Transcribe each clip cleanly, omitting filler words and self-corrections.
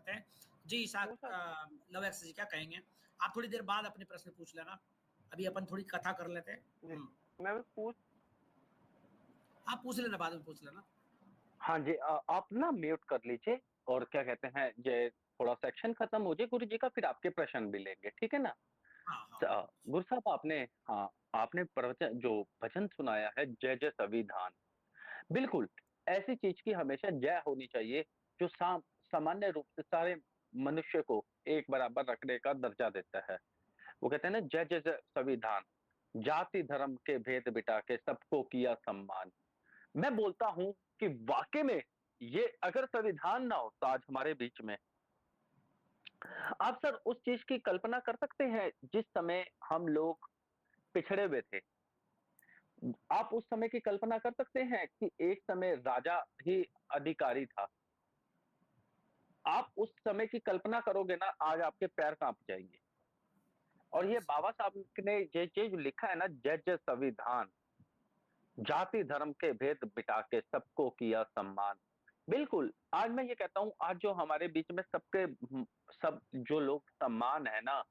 करते हैं। जी वो इशाक सर लव एक्स जी क्या कहेंगे? आप थोड़ी देर बाद अपने प्रश्न पूछ लेना। अभी अपन थोड़ी कथा कर लेते हैं। जी, मैं भी पूछ आप पूछ लेना, बाद में पूछ लेना। हाँ जी, आप ना म्यूट कर लीजिए और क्या कहते हैं, ये थोड़ा सेक्शन खत्म हो जाए गुरु जी का, फिर आपके प्रश्न भी लेंगे, ठीक है ना? हाँ, हाँ। गुरु साहब आपने, हाँ, आपने प्रवचन जो भजन सुनाया है, जय जय संविधान, बिल्कुल ऐसी चीज की हमेशा जय होनी चाहिए जो सामान्य रूप से सारे मनुष्य को एक बराबर रखने का दर्जा देता है। वो कहते हैं ना, जय जय जय संविधान, जाति धर्म के भेद बिटा के सबको किया सम्मान। मैं बोलता हूं कि वाकई में ये अगर संविधान ना हो तो आज हमारे बीच में, आप सर उस चीज की कल्पना कर सकते हैं जिस समय हम लोग पिछड़े हुए थे? आप उस समय की कल्पना कर सकते हैं कि एक समय राजा ही अधिकारी था? आप उस समय की कल्पना करोगे ना, आज आपके पैर कांप जाएंगे। और बिल्कुल ये सही। बाबा साहब ने ये जो लिखा है ना, जय जय संविधान, जाति धर्म के भेद बिटा के सबको किया सम्मान, बिल्कुल आज मैं ये कहता हूं, आज जो हमारे बीच में सबके सब जो लोग सम्मान है ना,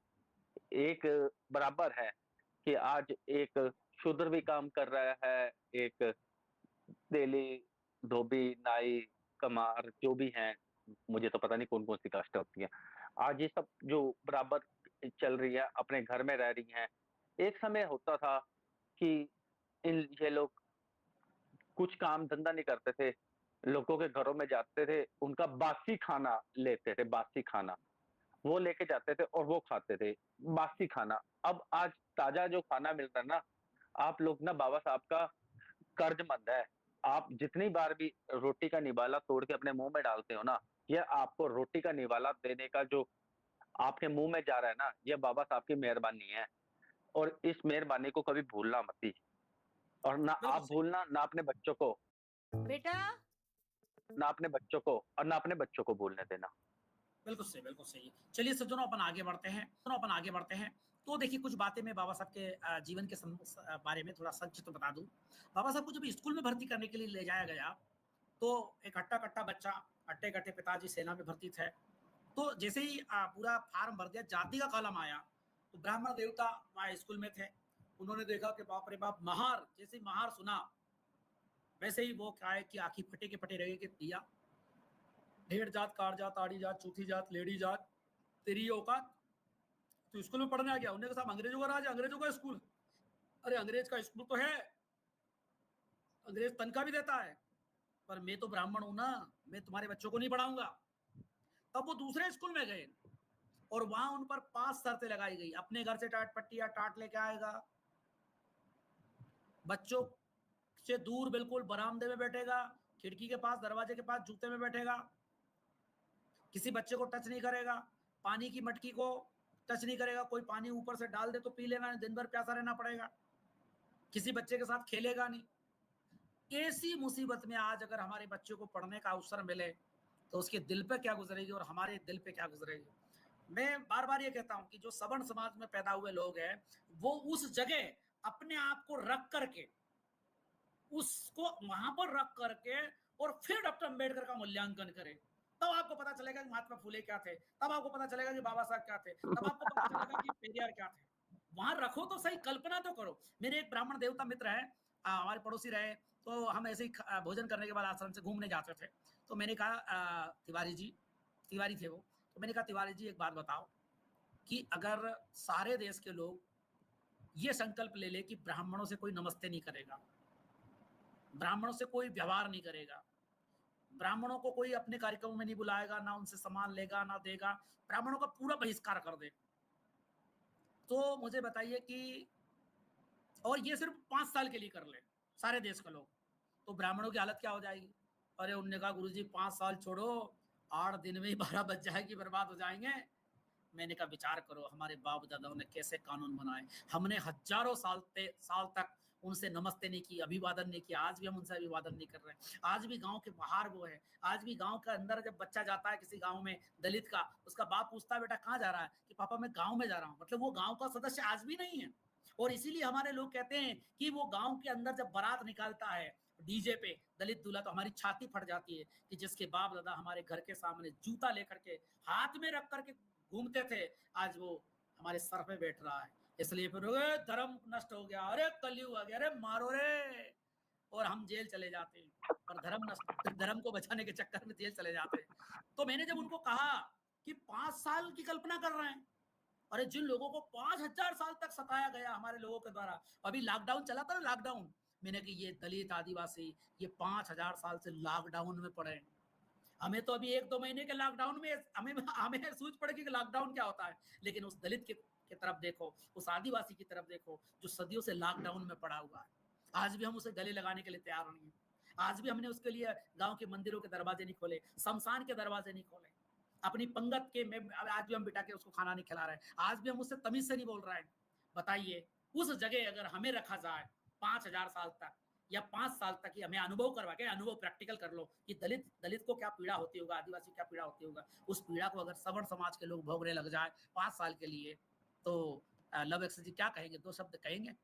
एक बराबर है, कि आज एक शूद्र भी काम कर रहा है, एक तेली, धोबी, नाई, कमार जो भी हैं, मुझे तो पता नहीं कौन कौन सी कास्ट होती है, आज ये सब जो बराबर चल रही है, अपने घर में रह रही हैं। एक समय होता था कि ये लोग कुछ काम धंधा नहीं करते थे, लोगों के घरों में जाते थे, उनका बासी खाना लेते थे, बासी खाना वो लेके जाते थे और वो खाते थे, बासी खाना। अब आज ताजा जो खाना मिलता है ना, आप लोग ना बाबा साहब का कर्जमंद है। आप जितनी बार भी रोटी का निवाला तोड़ के अपने मुंह में डालते हो ना, ये आपको रोटी का निवाला देने का जो आपके मुंह में जा रहा है ना, ये बाबा साहब की मेहरबानी है। और इस मेहरबानी को कभी भूलना मत ही, और ना बिल्कुल आप सही। भूलना, ना अपने बच्चों को, बेटा ना अपने बच्चों को, और ना अपने बच्चों को भूलने देना। बिल्कुल सही, बिल्कुल सही। चलिए सज्जनों, अपन आगे बढ़ते हैं। तो देखिए कुछ बातें मैं बाबा साहब के जीवन के बारे में थोड़ा संक्षिप्त बता दूं। बाबा साहब को जब स्कूल में भर्ती करने के लिए ले जाया गया, तो एक हट्टा-कट्टा बच्चा, हट्टे-कट्टे पिताजी सेना में भर्ती थे। तो जैसे ही पूरा फार्म भर दिया, जाति का कॉलम आया, तो ब्राह्मण देवता वहाँ स्कूल में थे। उन्होंने देखा कि बाप रे बाप, महार, जैसे ही महार सुना, वैसे ही वो क्या है कि आंखी फटे के फटे रहे कि भैया, ढेर जात, कार जात, आड़ी जात, चौथी जात, लेडी जात, तेरी औकात, तो स्कूल में पढ़ने आ गया। उन्होंने कहा साहब अंग्रेजों का राज है, अंग्रेजों का स्कूल। अरे अंग्रेज का स्कूल तो है, अंग्रेज तनख्वाह भी देता है, पर मैं तो ब्राह्मण हूं ना, मैं तुम्हारे बच्चों को नहीं पढ़ाऊंगा। तब वो दूसरे स्कूल में गए और वहां उन पर 5 शर्तें लगाई गई। अपने घर से टाट पट्टी या टाट लेके आएगा, बच्चों से दूर बिल्कुल बरामदे में बैठेगा, खिड़की के पास, दरवाजे के पास जूते में बैठेगा, किसी बच्चे को टच नहीं करेगा, पानी की मटकी को टच नहीं करेगा, कोई पानी ऊपर से डाल दे तो पी लेना, दिन भर प्यासा रहना पड़ेगा, किसी बच्चे के साथ खेलेगा नहीं। ऐसी मुसीबत में आज अगर हमारे बच्चे को पढ़ने का अवसर मिले तो उसके दिल पे क्या गुजरेगी और हमारे दिल पे क्या गुजरेगी। मैं बार बार ये कहता हूं कि जो सवर्ण समाज में पैदा हुए लोग हैं, वो उस जगह अपने आप को रख करके, उसको वहां पर रख करके और फिर डॉक्टर अंबेडकर का मूल्यांकन करें, तब आपको पता चलेगा कि महात्मा फुले क्या थे, तब आपको पता चलेगा कि बाबा साहब क्या थे, तब आपको पता चलेगा कि पेरियार क्या थे। वहां रखो तो सही, कल्पना तो करो। मेरे एक ब्राह्मण देवता मित्र है, हमारे पड़ोसी रहे, तो हम ऐसे ही भोजन करने के बाद आश्रम से घूमने जाते थे। तो मैंने कहा तिवारी जी, तिवारी थे वो, तो मैंने कहा तिवारी जी एक बात बताओ कि अगर सारे देश के लोग ये संकल्प ले ले कि ब्राह्मणों से कोई नमस्ते नहीं करेगा, ब्राह्मणों से कोई व्यवहार नहीं करेगा, ब्राह्मणों को कोई अपने कार्यक्रमों में नहीं बुलाएगा, ना उनसे सामान लेगा ना देगा, ब्राह्मणों का पूरा बहिष्कार कर दे, तो मुझे बताइए कि, और ये सिर्फ 5 साल के लिए कर ले सारे देश के लोग, तो ब्राह्मणों की हालत क्या हो जाएगी। अरे उन्होंने कहा गुरुजी 5 साल छोड़ो, 8 दिन में ही 12 बज जाएगी, बर्बाद हो जाएंगे। मैंने कहा विचार करो, हमारे बाप दादाओं ने कैसे कानून बनाए, हमने हजारों साल तक उनसे नमस्ते नहीं की, अभिवादन नहीं किया, आज भी हम उनसे अभिवादन नहीं कर रहे हैं। आज भी गांव के बाहर वो है, आज भी गांव के अंदर जब बच्चा जाता है किसी गांव में दलित का, उसका बाप पूछता है बेटा कहाँ जा रहा है, कि पापा मैं गांव में जा रहा हूँ, मतलब वो गांव का सदस्य आज भी नहीं है। और इसीलिए हमारे लोग कहते हैं कि वो गांव के अंदर जब बारात निकालता है डीजे पे दलित दूल्हा, तो हमारी छाती फट जाती है कि जिसके बाप दादा हमारे घर के सामने जूता लेकर के हाथ में रख करके घूमते थे, आज वो हमारे सर पे बैठ रहा है। इसलिए फिर धर्म नष्ट हो गया, अरे कलयुग आ गया, अरे मारो रे, और हम जेल चले जाते हैं। पर धर्म नष्ट, फिर धर्म को बचाने के चक्कर में जेल चले जाते हैं। तो मैंने जब उनको कहा कि 5 साल की कल्पना कर रहे हैं, अरे जिन लोगों को 5000 साल तक सताया गया हमारे लोगों के द्वारा, अभी लॉकडाउन चला था ना, लॉकडाउन, मैंने कि ये दलित आदिवासी ये 5000 साल से लॉकडाउन में पड़े हैं। हमें तो अभी 1-2 महीने के लॉकडाउन में हमें हमें सूझ पड़ेगी कि लॉकडाउन क्या होता है, लेकिन उस दलित की तरफ देखो, उस आदिवासी की तरफ देखो जो सदियों से लॉकडाउन में पड़ा हुआ है। आज भी हम उसे गले लगाने के लिए तैयार नहीं है। आज भी हमने उसके लिए गांव के मंदिरों के दरवाजे नहीं खोले, शमशान के दरवाजे नहीं खोले, अपनी पंगत के में आज भी हम बिठा के उसको खाना नहीं खिला रहे हैं, आज भी हम उससे तमीज से नहीं बोल रहे हैं। बताइए उस जगह अगर हमें रखा जाए 5000 साल तक या 5 साल तक ही हमें अनुभव करवा के, अनुभव प्रैक्टिकल कर लो कि दलित को क्या पीड़ा होती होगा, आदिवासी क्या पीड़ा होती होगा, उस पीड़ा को अगर सवर्ण समाज के लोग भोगने लग जाए 5 साल के लिए, तो लव एक्स जी क्या कहेंगे, 2 शब्द कहेंगे?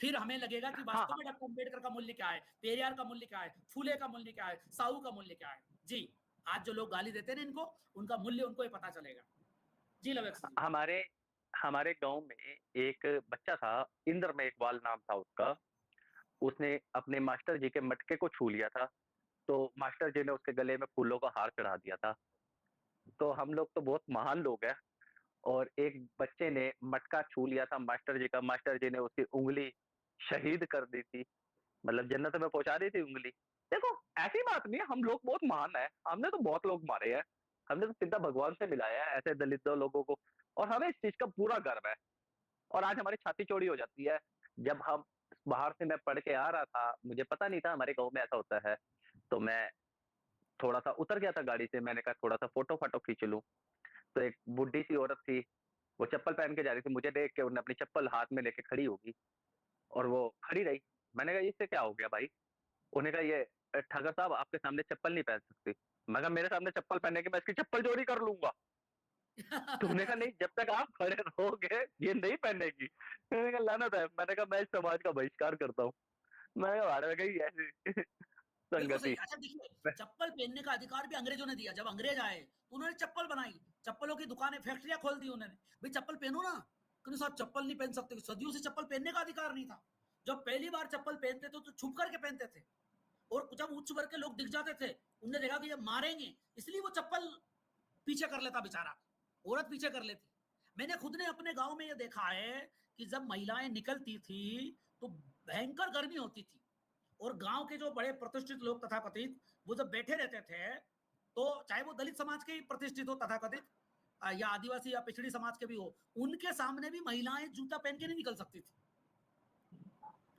फिर हमें लगेगा कि हाँ, वास्तव में डॉक्टर अम्बेडकर का मूल्य क्या है, पेरियार का मूल्य क्या है, फूले का मूल्य क्या है, साहू का मूल्य क्या है। जी, आज जो लोग गाली देते हैं ना इनको, उनका मूल्य उनको ही पता चलेगा। जी लवेक्स जी। हमारे हमारे गाँव में एक बच्चा था, इंद्र इकबाल नाम था उसका। उसने अपने मास्टर जी के मटके को छू लिया था, तो मास्टर जी ने उसके गले में फूलों का हार चढ़ा दिया था। तो हम लोग तो बहुत महान लोग हैं, और एक बच्चे ने मटका छू लिया था मास्टर जी का, मास्टर जी ने उसकी उँगली शहीद कर दी थी, मतलब जन्नत में पहुँचा दी थी उँगली। देखो, ऐसी बात नहीं है, हम लोग बहुत महान हैं, हमने तो बहुत लोग मारे हैं, हमने तो सीधा भगवान से मिलाया है ऐसे दलित लोगों को, और हमें इस चीज़ का पूरा गर्व है। और आज हमारी छाती चौड़ी हो जाती है। जब हम बाहर से मैं पढ़ के आ रहा था, मुझे पता नहीं था हमारे गाँव में ऐसा होता है, तो मैं थोड़ा-सा उतर गया था गाड़ी से, मैंने कहा थोड़ा-सा फ़ोटो-फाटो खींच लूँ। तो एक बुड्ढी-सी औरत थी, वो चप्पल पहन के जा रही थी, मुझे देख के उन्होंने अपनी चप्पल हाथ में लेके खड़ी होगी, और वो खड़ी रही। मैंने कहा, "इससे क्या हो गया भाई?" उन्होंने कहा, "ये ठगर साहब आपके सामने चप्पल नहीं पहन सकती।" मैं कहा, "मेरे सामने चप्पल पहनने की मैं इसकी चप्पल चोरी कर लूँगा।" तो उन्होंने कहा, "नहीं, जब तक आप खड़े रहोगे, ये नहीं पहनेगी।" मैंने कहा, "लानत है।" मैंने कहा, "मैं इस समाज का बहिष्कार करता हूँ।" मैंने कहा, "भाड़ में गई ऐसी बिल्कुल सही। संगति।" अच्छा देखिए, चप्पल पहनने का अधिकार भी अंग्रेजों ने दिया। जब अंग्रेज आए, तो उन्होंने चप्पल बनाई, चप्पलों की दुकानें, फैक्ट्रियाँ खोल दी उन्होंने। भई चप्पल पहनो ना, कहते साहब चप्पल नहीं पहन सकते, सदियों से चप्पल पहनने का अधिकार नहीं था। जब पहली बार चप्पल पहनते थे, तो छुप करके पहनते थे, और जब उच्च वर्ग के लोग दिख जाते थे, उन्होंने देखा कि ये मारेंगे, इसलिए वो चप्पल पीछे कर लेता बेचारा, औरत पीछे कर लेती। मैंने खुद ने अपने गाँव में ये देखा है कि जब महिलाएँ निकलती थी, तो भयंकर गर्मी होती थी। और गांव के जो बड़े प्रतिष्ठित लोग तथाकथित, वो जब बैठे रहते थे, तो चाहे वो दलित समाज के ही प्रतिष्ठित हो तथाकथित, या आदिवासी या पिछड़ी समाज के भी हो, उनके सामने भी महिलाएं जूता पहन के नहीं निकल सकती थी।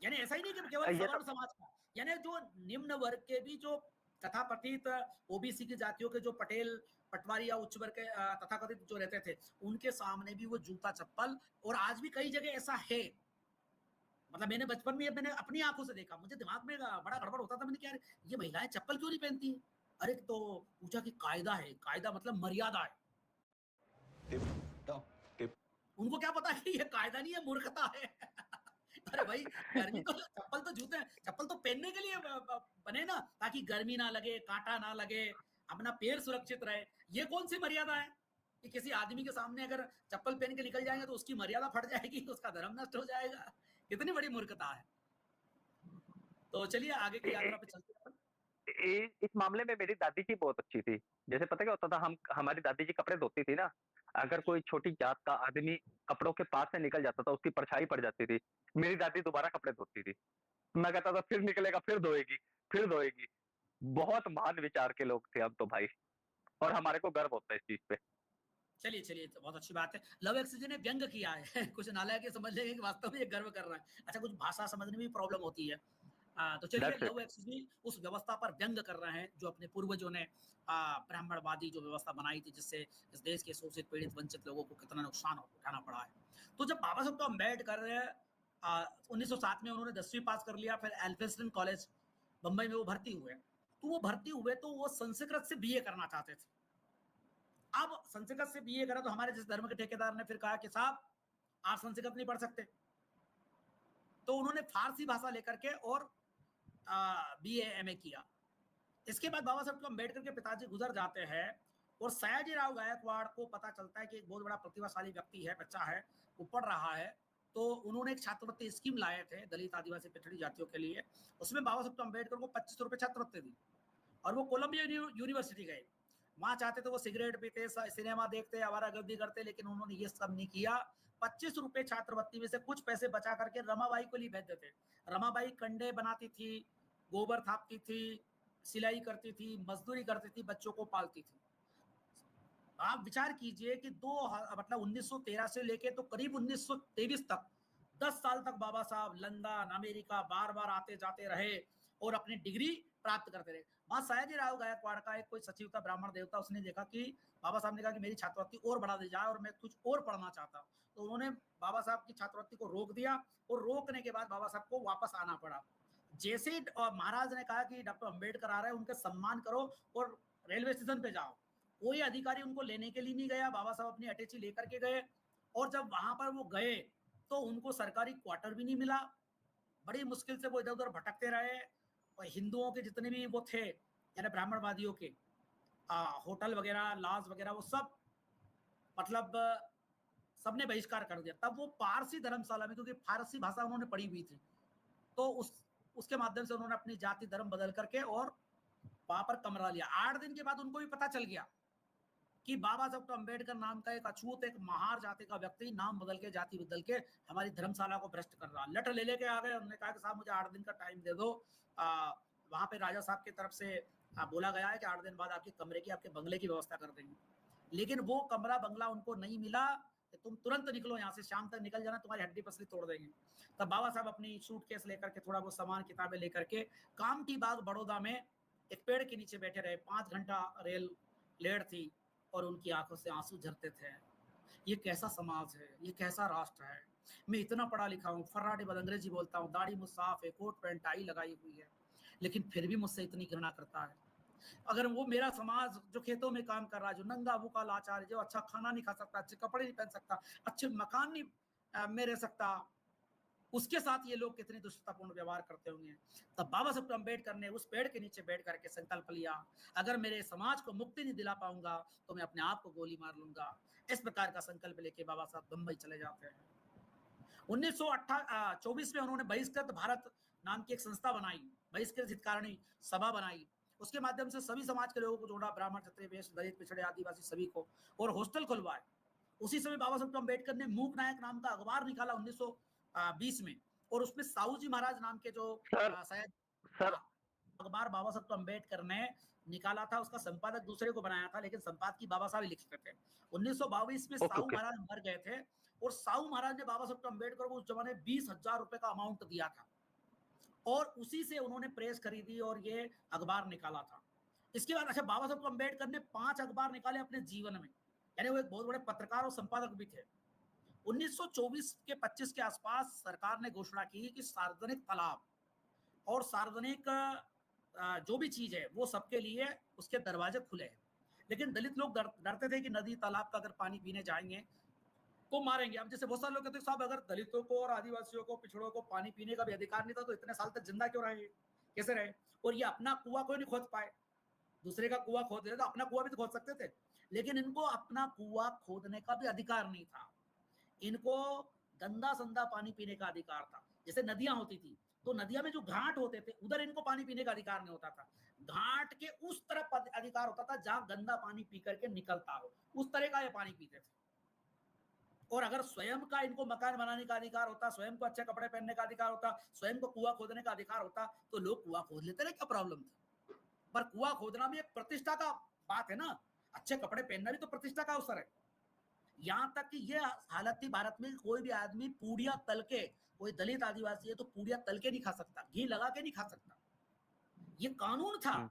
यानी ऐसा ही नहीं कि केवल ये तो सवर्ण समाज का, यानी जो निम्न वर्ग के भी जो तथाकथित ओबीसी की जातियों के जो पटेल पटवारी या उच्च वर्ग के तथाकथित जो रहते थे, उनके सामने भी वो जूता चप्पल, और आज भी कई जगह ऐसा है। मतलब मैंने बचपन में मैंने अपनी आंखों से देखा, मुझे दिमाग में बड़ा गड़बड़ होता था, मैंने क्या ये महिलाएं चप्पल क्यों नहीं पहनती है? अरे तो पूछा कि कायदा है, कायदा मतलब मर्यादा है। टिप टॉप टिप उनको क्या पता कि ये कायदा नहीं है, मूर्खता है। अरे भाई, गर्मी तो चप्पल तो जूते, चप्पल तो पहनने के लिए बने ना, ताकि गर्मी ना लगे, कांटा ना लगे, अपना पैर सुरक्षित रहे। ये कौन सी मर्यादा है कि किसी आदमी के सामने अगर चप्पल पहन के निकल जाएंगे तो उसकी मर्यादा फट जाएगी, उसका धर्म नष्ट हो जाएगा। कितनी बड़ी मूर्खता है। तो चलिए आगे की यात्रा पे चलते हैं। इस मामले में मेरी दादी जी बहुत अच्छी थी। जैसे पता क्या होता था, हम हमारी दादी जी कपड़े धोती थी ना, अगर कोई छोटी जात का आदमी कपड़ों के पास से निकल जाता था, उसकी परछाई पड़ जाती थी, मेरी दादी दोबारा कपड़े धोती थी। मैं कहता था फिर निकलेगा, फिर धोएगी, फिर धोएगी। बहुत महान विचार के लोग थे हम तो भाई, और हमारे को गर्व होता है इस चीज़ पे। चलिए चलिए, तो बहुत अच्छी बात है। लव एक्सचेंज ने व्यंग किया है। कुछ नालायक ये समझ लेंगे कि वास्तव में ये गर्व कर रहा है। अच्छा, कुछ भाषा समझने में भी प्रॉब्लम होती है। तो चलिए, दैट्स लव इट। एक्सचेंज भी उस व्यवस्था पर व्यंग कर रहे हैं जो अपने पूर्वजों ने ब्राह्मणवादी जो व्यवस्था बनाई थी, जिससे इस देश के शोषित पीड़ित वंचित लोगों को कितना नुकसान उठाना पड़ा है। तो जब बाबा साहब अम्बेडकर 1907 में उन्होंने 10वीं पास कर लिया, फिर एल्फिंस्टन कॉलेज बम्बई में वो भर्ती हुए, तो वो भर्ती हुए तो वो संस्कृत से बीए करना चाहते थे। अब संस्कृत से बीए करा, तो हमारे जिस धर्म के ठेकेदार ने फिर कहा कि साहब आप संस्कृत नहीं पढ़ सकते, तो उन्होंने फारसी भाषा लेकर के और BA MA किया। इसके बाद बाबा साहब अम्बेडकर के पिताजी गुजर जाते हैं और सयाजीराव गायकवाड़ को पता चलता है कि एक बहुत बड़ा प्रतिभाशाली व्यक्ति है, बच्चा है, वो पढ़ रहा है। तो उन्होंने एक छात्रवृत्ति स्कीम लाए थे दलित आदिवासी पिछड़ी जातियों के लिए। उसमें बाबा साहब अम्बेडकर को 2500 रुपए छात्रवृत्ति दी और वो कोलंबिया यूनिवर्सिटी गए। वहां चाहते थे वो सिगरेट पीते, सिनेमा देखते, आवारागर्दी करते, लेकिन उन्होंने ये सब नहीं किया। 25 रुपए छात्रवृत्ति में से कुछ पैसे बचा करके रमाबाई को लिए भेज देते। रमाबाई कंडे बनाती थी, गोबर थापती थी, सिलाई करती थी, मजदूरी करती थी, बच्चों को पालती थी। आप विचार कीजिए कि 1913 से लेके तो करीब 1923 तक 10 साल तक बाबा साहब लंदन, अमेरिका बार बार आते जाते रहे और अपनी डिग्री प्राप्त करते रहे। वहां सयाजीराव गायकवाड़ का एक कोई सचिव था, ब्राह्मण देवता, उसने देखा कि बाबा साहब ने कहा कि मेरी छात्रवृत्ति और बढ़ा दी जाए और मैं कुछ और पढ़ना चाहता हूँ। तो उन्होंने बाबा साहब की छात्रवृत्ति को रोक दिया और रोकने के बाद बाबा साहब को वापस आना पड़ा। जैसे ही महाराज ने कहा कि डॉक्टर अम्बेडकर आ रहे हैं, उनके सम्मान करो और रेलवे स्टेशन पे जाओ, कोई अधिकारी उनको लेने के लिए नहीं गया। बाबा साहब अपनी अटैची लेकर के गए और जब वहां पर वो गए तो उनको सरकारी क्वार्टर भी नहीं मिला। बड़ी मुश्किल से वो इधर उधर भटकते रहे और हिंदुओं के जितने भी वो थे, यानी ब्राह्मणवादियों के होटल वगैरह, लॉज वगैरह, वो सब मतलब सबने बहिष्कार कर दिया। तब वो पारसी धर्मशाला में, क्योंकि फारसी भाषा उन्होंने पढ़ी हुई थी, तो उसके माध्यम से उन्होंने अपनी जाति धर्म बदल करके और वहां पर कमरा लिया। 8 दिन के बाद उनको भी पता चल गया कि बाबा साहब अम्बेडकर नाम का एक अछूत, एक महार जाति का व्यक्ति नाम बदल के, जाति बदल के हमारी धर्मशाला को भ्रष्ट कर रहा। लेटर ले लेके आ गए। उन्होंने कहा कि साहब मुझे 8 दिन का टाइम दे दो। वहां पे राजा साहब की तरफ से बोला गया है कि 8 दिन बाद आपके कमरे की, आपके बंगले की व्यवस्था कर देंगे। लेकिन वो कमरा बंगला उनको नहीं मिला कि तुम तुरंत निकलो यहाँ से, शाम तक निकल जाना, तुम्हारी हड्डी पसली तोड़ देंगे। तब बाबा साहब अपनी सूटकेस लेकर के, थोड़ा वो सामान किताबें लेकर के कामठी बाग बड़ौदा में एक पेड़ के नीचे बैठे रहे। 5 घंटा रेल लेट थी और उनकी आंखों से आंसू झरते थे। ये कैसा समाज है, ये कैसा राष्ट्र है। मैं इतना पढ़ा लिखा हूँ, फर्राटे बद अंग्रेजी बोलता हूँ, दाढ़ी मुझ साफ है, कोट पैंट टाई लगाई हुई है, लेकिन फिर भी मुझसे इतनी घृणा करता है। अगर वो मेरा समाज जो खेतों में काम कर रहा है, जो नंगा भूखा लाचार है, जो अच्छा खाना नहीं खा सकता, अच्छे कपड़े नहीं पहन सकता, अच्छे मकान नहीं में रह सकता, उसके साथ ये लोग कितनी दुष्टतापूर्ण व्यवहार करते होंगे। तब बाबा साहब अम्बेडकर ने उस पेड़ के नीचे बैठ करके संकल्प लिया, अगर मेरे समाज को मुक्ति नहीं दिला पाऊंगा तो मैं अपने आप को गोली मार लूंगा। इस प्रकार का संकल्प लेके बाबा साहब बंबई चले जाते हैं। 1924 में उन्होंने बहिष्कृत भारत नाम की एक संस्था बनाई, बहिष्कृत हितकारिणी सभा बनाई। उसके माध्यम से सभी समाज के लोगों को जोड़ा, ब्राह्मण, क्षत्रिय, वैश्य, दलित, पिछड़े, आदिवासी सभी को, और हॉस्टल खुलवाए। उसी समय बाबा साहब अम्बेडकर ने मूक नायक नाम का अखबार निकाला 1920 में, और उसमें साहू जी महाराज नाम के जो शायद अखबार बाबा साहब अम्बेडकर ने निकाला था, उसका संपादक दूसरे को बनाया था, लेकिन संपादकीय बाबा साहब ही लिखते थे। 1922 में साहू महाराज मर गए थे और साहू महाराज ने बाबा साहब अम्बेडकर को उस जमाने 20,000 रुपए का अमाउंट दिया था और उसी से उन्होंने प्रेस खरीदी और ये अखबार निकाला था। इसके बाद अच्छा, बाबा साहब अम्बेडकर ने 5 अखबार निकाले अपने जीवन में, यानी वो एक बहुत बड़े पत्रकार और संपादक भी थे। 1924 के 25 के आसपास सरकार ने घोषणा की कि सार्वजनिक तालाब और सार्वजनिक जो भी चीज है वो सबके लिए उसके दरवाजे खुले हैं। लेकिन दलित लोग डरते थे कि नदी तालाब का अगर पानी पीने जाएंगे तो मारेंगे। अब जैसे बहुत सारे लोग कहते हैं साहब, अगर दलितों को और आदिवासियों को, पिछड़ों को पानी पीने का भी अधिकार नहीं था तो इतने साल तक जिंदा क्यों रहे, कैसे रहे? और ये अपना कुआं क्यों नहीं खोद पाए? दूसरे का कुआं खोद रहे तो अपना कुआं भी तो खोद सकते थे, लेकिन इनको अपना कुआं खोदने का भी अधिकार नहीं था। इनको गंदा संदा पानी पीने का अधिकार था। जैसे नदियां होती थी तो नदियां में जो घाट होते थे उधर इनको पानी पीने का अधिकार नहीं होता था, घाट के उस तरफ अधिकार होता था जहां गंदा पानी पी करके निकलता हो, उस तरह का ये पानी पीते थे। और अगर स्वयं का इनको मकान बनाने का अधिकार होता, स्वयं को अच्छे कपड़े पहनने का अधिकार होता, स्वयं को कुआं खोदने का अधिकार होता तो लोग कुआं खोद लेते ना, क्या प्रॉब्लम था? पर कुआं खोदना भी एक प्रतिष्ठा का बात है ना, अच्छे कपड़े पहनना भी तो प्रतिष्ठा का अवसर है। यहां तक कि ये हालत थी भारत में, कोई भी आदमी पूड़िया तल के, कोई दलित आदिवासी है तो पूड़िया तल के नहीं खा सकता, घी लगा के नहीं खा सकता, ये कानून था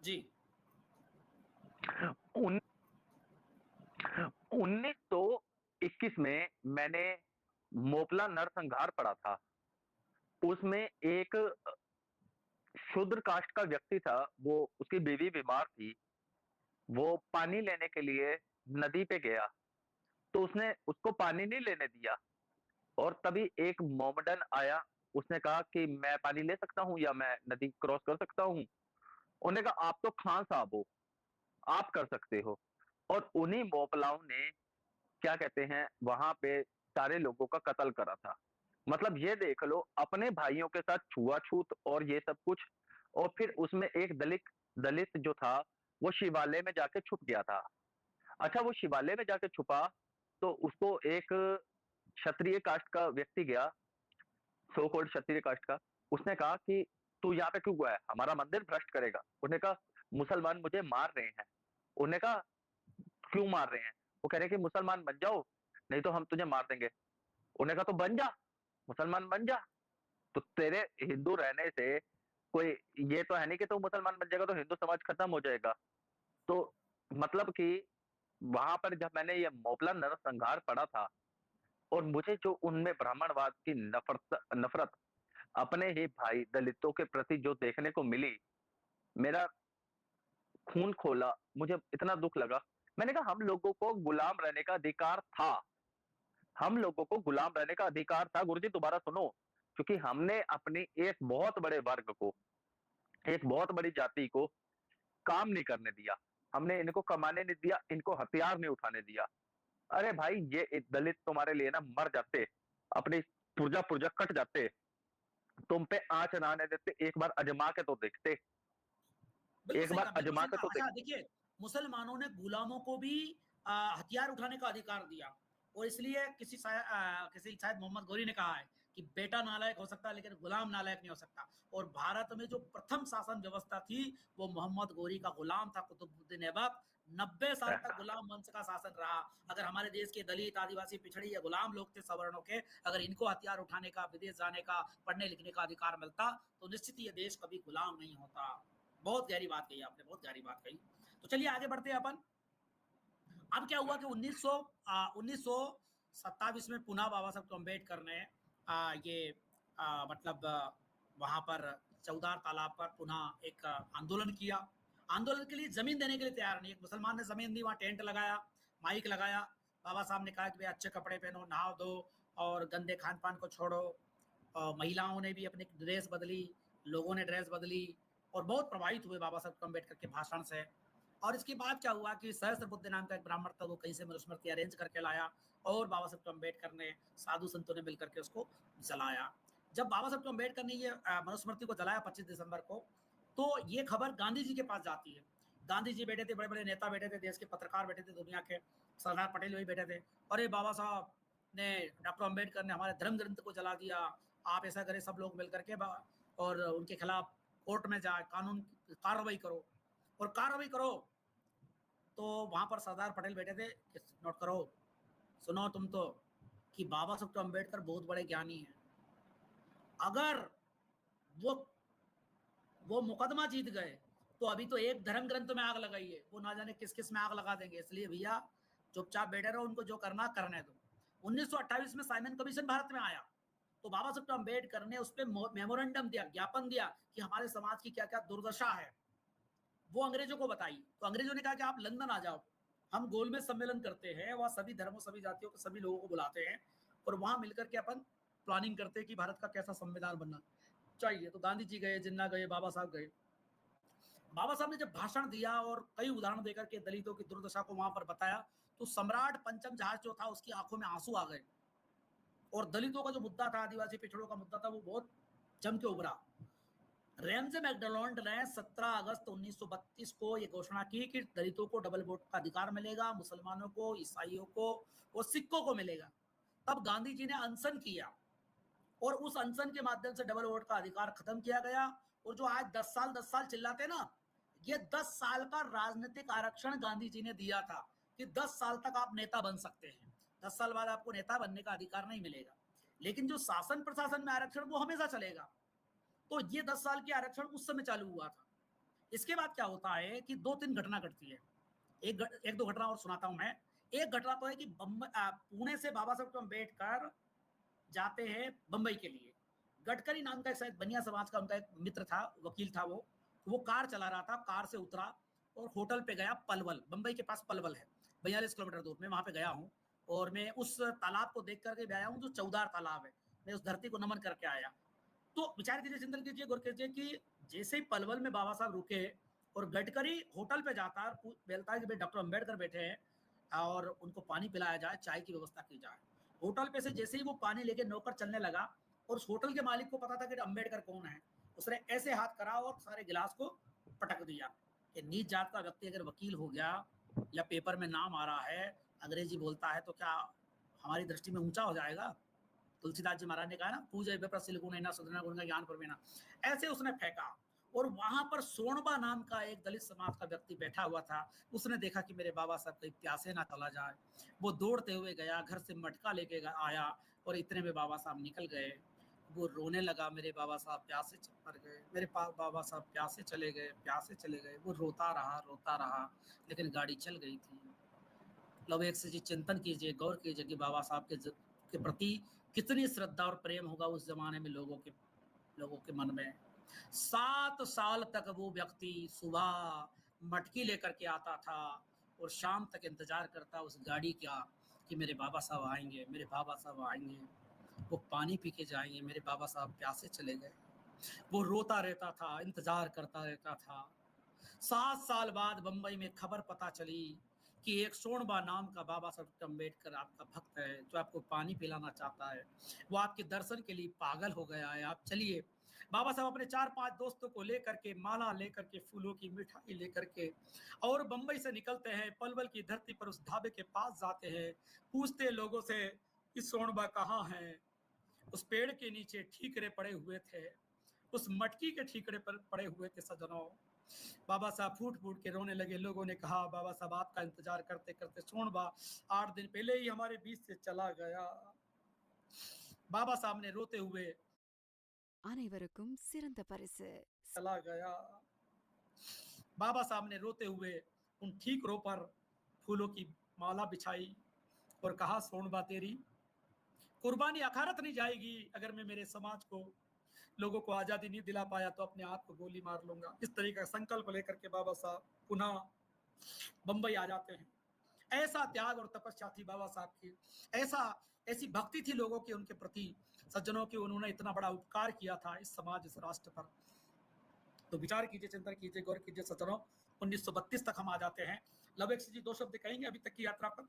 जी। 1921 में मैंने मोपला नरसंहार पढ़ा था। उसमें एक शूद्र कास्ट का व्यक्ति था, वो उसकी बीवी बीमार थी, वो पानी लेने के लिए नदी पे गया तो उसने उसको पानी नहीं लेने दिया और तभी एक मोमडन आया, उसने कहा कि मैं पानी ले सकता हूँ या मैं नदी क्रॉस कर सकता हूँ? उन्होंने कहा आप तो खान साहब हो, आप कर सकते हो। और उन्हीं मोपलाओं ने क्या कहते हैं वहां पे सारे लोगों का कत्ल करा था। मतलब ये देख लो, अपने भाइयों के साथ छुआछूत और ये सब कुछ। और फिर उसमें एक दलित दलित जो था वो शिवालय में जाके छुप गया था। अच्छा, वो शिवालय में जाके छुपा तो उसको एक क्षत्रिय कास्ट का व्यक्ति गया, सो कॉल्ड क्षत्रिय कास्ट का। उसने कहा कि तू यहाँ पे क्यों गया है, हमारा मंदिर भ्रष्ट करेगा। उसने कहा मुसलमान मुझे मार रहे हैं। उन्होंने कहा क्यों मार रहे हैं? वो कह रहे हैं कि मुसलमान बन जाओ नहीं तो हम तुझे मार देंगे। उन्होंने कहा तो बन जा, मुसलमान बन जा। तो तेरे हिंदू रहने से कोई ये तो है नहीं कि तू मुसलमान बन जाएगा तो हिंदू समाज खत्म हो जाएगा। तो मतलब कि वहां पर जब मैंने ये मोपला नरसंहार पढ़ा था और मुझे जो उनमें ब्राह्मणवाद की नफरत नफरत अपने ही भाई दलितों के प्रति जो देखने को मिली, मेरा खून खोला, मुझे इतना दुख लगा। मैंने कहा हम लोगों को गुलाम रहने का अधिकार था, हम लोगों को गुलाम रहने का अधिकार था। गुरुजी दोबारा सुनो, क्योंकि हमने अपनी एक बहुत बड़े वर्ग को, एक बहुत बड़ी जाति को काम नहीं करने दिया, हमने इनको कमाने नहीं दिया, इनको हथियार नहीं उठाने दिया। अरे भाई ये दलित तुम्हारे लिए ना मर जाते, अपनी पुर्जा पुर्जा कट जाते, तुम पे आंच ना आने देते, एक बार अजमा के तो देखते, बिल्कुल एक सही बार कहा, बिल्कुल अजमा सही के कहा। तो अच्छा देखिए, मुसलमानों ने गुलामों को भी हथियार उठाने का अधिकार दिया, और इसलिए किसी शायद मोहम्मद गौरी ने कहा है कि बेटा नालायक हो सकता है लेकिन गुलाम नालायक नहीं हो सकता। और भारत में जो प्रथम शासन व्यवस्था थी वो मोहम्मद गौरी का गुलाम था कुतुबुद्दीन ऐबक। 90 साल तक गुलाम वंश का शासन रहा। अगर हमारे देश के दलित, आदिवासी, पिछड़ी या गुलाम लोग थे सवर्णों के, अगर इनको हथियार उठाने का, विदेश जाने का, पढ़ने लिखने का अधिकार मिलता तो निश्चित ही ये देश कभी गुलाम नहीं होता। बहुत गहरी बात कही आपने, बहुत गहरी बात कही। तो चलिए आगे बढ़ते हैं अपन। अब क्या हुआ कि 1927 में पुनः बाबा साहब अम्बेडकर ने मतलब वहां पर चौदार तालाब पर पुनः एक आंदोलन किया। आंदोलन के लिए जमीन देने के लिए तैयार नहीं, एक मुसलमान ने जमीन दी, वहां टेंट लगाया, माइक लगाया। बाबा साहब ने कहा कि भाई अच्छे कपड़े पहनो, नहाओ धो और गंदे खान पान को छोड़ो। महिलाओं ने भी अपनी ड्रेस बदली, लोगों ने ड्रेस बदली, और बहुत प्रभावित हुए बाबा साहब अम्बेडकर के भाषण से। और इसके बाद क्या हुआ कि सहस्त्र बुद्धे नाम का एक ब्राह्मण था, वो कहीं से मनुस्मृति अरेंज करके लाया और बाबा साहब अम्बेडकर ने साधु संतों ने मिलकर के उसको जलाया। जब बाबा साहब अम्बेडकर ने ये मनुस्मृति को जलाया 25 दिसंबर को, तो ये खबर गांधी जी के पास जाती है। गांधी जी बैठे थे, बड़े बड़े नेता बैठे थे, देश के पत्रकार बैठे थे, दुनिया के सरदार पटेल भी बैठे थे। अरे बाबा साहब ने, डॉक्टर अम्बेडकर ने हमारे धर्म ग्रंथ को जला दिया, आप ऐसा करें सब लोग मिलकर के और उनके खिलाफ कोर्ट में जाए, कानून कार्रवाई करो और कार्रवाई करो। तो वहां पर सरदार पटेल बैठे थे, नोट करो, सुनो तुम तो, कि बाबा साहब अम्बेडकर बहुत बड़े ज्ञानी हैं। अगर वो मुकदमा जीत गए तो अभी तो एक धर्म ग्रंथ में आग लगाई है, वो ना जाने किस किस में आग लगा देंगे। इसलिए भैया चुपचाप बैठे रहो, उनको जो करना करने दो। 1928 में साइमन कमीशन भारत में आया, तो बाबा साहब अम्बेडकर ने उस पर मेमोरेंडम दिया, ज्ञापन दिया कि हमारे समाज की क्या क्या दुर्दशा है, वो अंग्रेजों को बताई। तो अंग्रेजों ने कहा कि आप लंदन आ जाओ, हम गोलमेज सम्मेलन करते हैं, वहां सभी धर्मों, सभी जातियों के सभी लोगों को बुलाते हैं और वहां मिलकर के अपन प्लानिंग करते हैं कि भारत का कैसा संविधान बनना चाहिए। तो गांधी जी गए, जिन्ना गए, बाबा साहब गए। बाबा साहब ने जब भाषण दिया और कई उदाहरण देकर के दलितों की दुर्दशा को वहां पर बताया, तो सम्राट पंचम जहाज जो था उसकी आंखों में आंसू आ गए, और दलितों का जो मुद्दा था, आदिवासी पिछड़ों का मुद्दा था, वो बहुत जम के उभरा। रैमजे मैकडोनाल्ड ने 17 अगस्त 1932 को यह घोषणा की कि दलितों को डबल वोट का अधिकार मिलेगा, मुसलमानों को, ईसाइयों को और सिखों को मिलेगा। तब गांधी जी ने अनशन किया और उस अनशन के माध्यम से डबल वोट का अधिकार खत्म किया गया। और जो आज 10 साल चिल्लाते ना, ये 10 साल का राजनीतिक आरक्षण गांधी जी ने दिया था कि 10 साल तक आप नेता बन सकते हैं, 10 साल बाद आपको नेता बनने का अधिकार नहीं मिलेगा। लेकिन जो शासन प्रशासन में आरक्षण वो हमेशा चलेगा। तो ये 10 साल की आरक्षण उस समय चालू हुआ था। इसके बाद क्या होता है कि 2-3 घटना घटती है। एक दो घटना और सुनाता हूं मैं। एक घटना तो है कि पुणे से बाबा साहब अम्बेडकर जाते हैं बंबई के लिए। गडकरी नाम का शायद बनिया समाज का उनका एक मित्र था, वकील था। वो कार चला रहा था, कार से उतरा और होटल पे गया पलवल, बंबई के पास पलवल है 42 किलोमीटर दूर में, वहां पे गया हूँ। और मैं उस तालाब को देख करके आया हूँ जो चौदार तालाब है, मैं उस धरती को नमन करके आया। तो विचार कीजिए, चिंतन कीजिए, गौर कीजिए कि जैसे ही पलवल में बाबा साहब रुके और गडकरी होटल पे जाता है और बोलता है कि भाई डॉक्टर अंबेडकर बैठे हैं और उनको पानी पिलाया जाए, चाय की व्यवस्था की जाए। होटल पे से जैसे ही वो पानी लेके नौकर चलने लगा और उस होटल के मालिक को पता था कि अंबेडकर कौन है, उसने ऐसे हाथ करा और सारे गिलास को पटक दिया कि नीच जात का व्यक्ति अगर वकील हो गया या पेपर में नाम आ रहा है, अंग्रेजी बोलता है, तो क्या हमारी दृष्टि में ऊंचा हो जाएगा? तुलसीदास जी महाराज ने कहा ना, पूजे विप्रसिल गुण सुधना गुण का ज्ञान परवीना, ऐसे उसने फेंका। और वहां पर सोनबा नाम का एक दलित समाज का व्यक्ति बैठा हुआ था, उसने देखा कि मेरे बाबा साहब कहीं प्यासे ना चला जाए, वो दौड़ते हुए गया, घर से मटका लेके आया और इतने में बाबा साहब निकल गए। वो रोने लगा, मेरे बाबा साहब प्यासे मर गए, मेरे बाबा साहब प्यासे चले गए, प्यासे चले गए। वो रोता रहा, लेकिन गाड़ी चल गई थी। मतलब एक से जी चिंतन कीजिए, गौर कीजिए कि बाबा साहब के प्रति कितनी श्रद्धा और प्रेम होगा उस जमाने में लोगों के मन में। 7 साल तक वो व्यक्ति सुबह मटकी लेकर के आता था और शाम तक इंतजार करता उस गाड़ी का कि मेरे बाबा साहब आएंगे, मेरे बाबा साहब आएंगे, वो पानी पी के जाएंगे, मेरे बाबा साहब प्यासे चले गए। वो रोता रहता था, इंतजार करता रहता था। 7 साल बाद बंबई में खबर पता चली कि एक सोनबा नाम का बाबा साहब अम्बेडकर आपका भक्त है, जो आपको पानी पिलाना चाहता है। वो आपके दर्शन के लिए पागल हो गया है, आप चलिए। बाबा साहब अपने 4-5 दोस्तों को लेकर के, माला लेकर के, फूलों की मिठाई लेकर के और बंबई से निकलते हैं। पलवल की धरती पर उस ढाबे के पास जाते हैं, पूछते हैं लोगों से कि सोनबा कहाँ है। उस पेड़ के नीचे ठीकरे पड़े हुए थे, उस मटकी के ठीकरे पर पड़े हुए थे सज्जनों। बाबा साहब फूट फूट के रोने लगे। लोगों ने कहा, बाबा साहब आपका इंतजार करते करते सोनबा 8 दिन पहले ही हमारे बीच से चला गया। बाबा साहब ने रोते हुए அனைவருக்கும் சிறந்த பரிசு चला गया। बाबा साहब ने रोते हुए उन ठीकरों पर फूलों की माला बिछाई और कहा, सोनबा तेरी कुर्बानी अखारत नहीं जाएगी अगर मैं मेरे समाज को, लोगों को आजादी नहीं दिला पाया तो अपने आप को गोली मार लूंगा। इस तरीके का संकल्प लेकर के बाबा साहब पुनः बंबई आ जाते हैं। ऐसा त्याग और तपस्या थी बाबा साहब की, ऐसी भक्ति थी लोगों की उनके प्रति, सज्जनों की। उन्होंने इतना बड़ा उपकार किया था इस समाज, इस राष्ट्र पर। तो विचार कीजिए, चिंतन कीजिए, गौर कीजिए सज्जनों। 1932 तक हम आ जाते हैं। लव एक्स जी 2 शब्द कहेंगे अभी तक की यात्रा पर?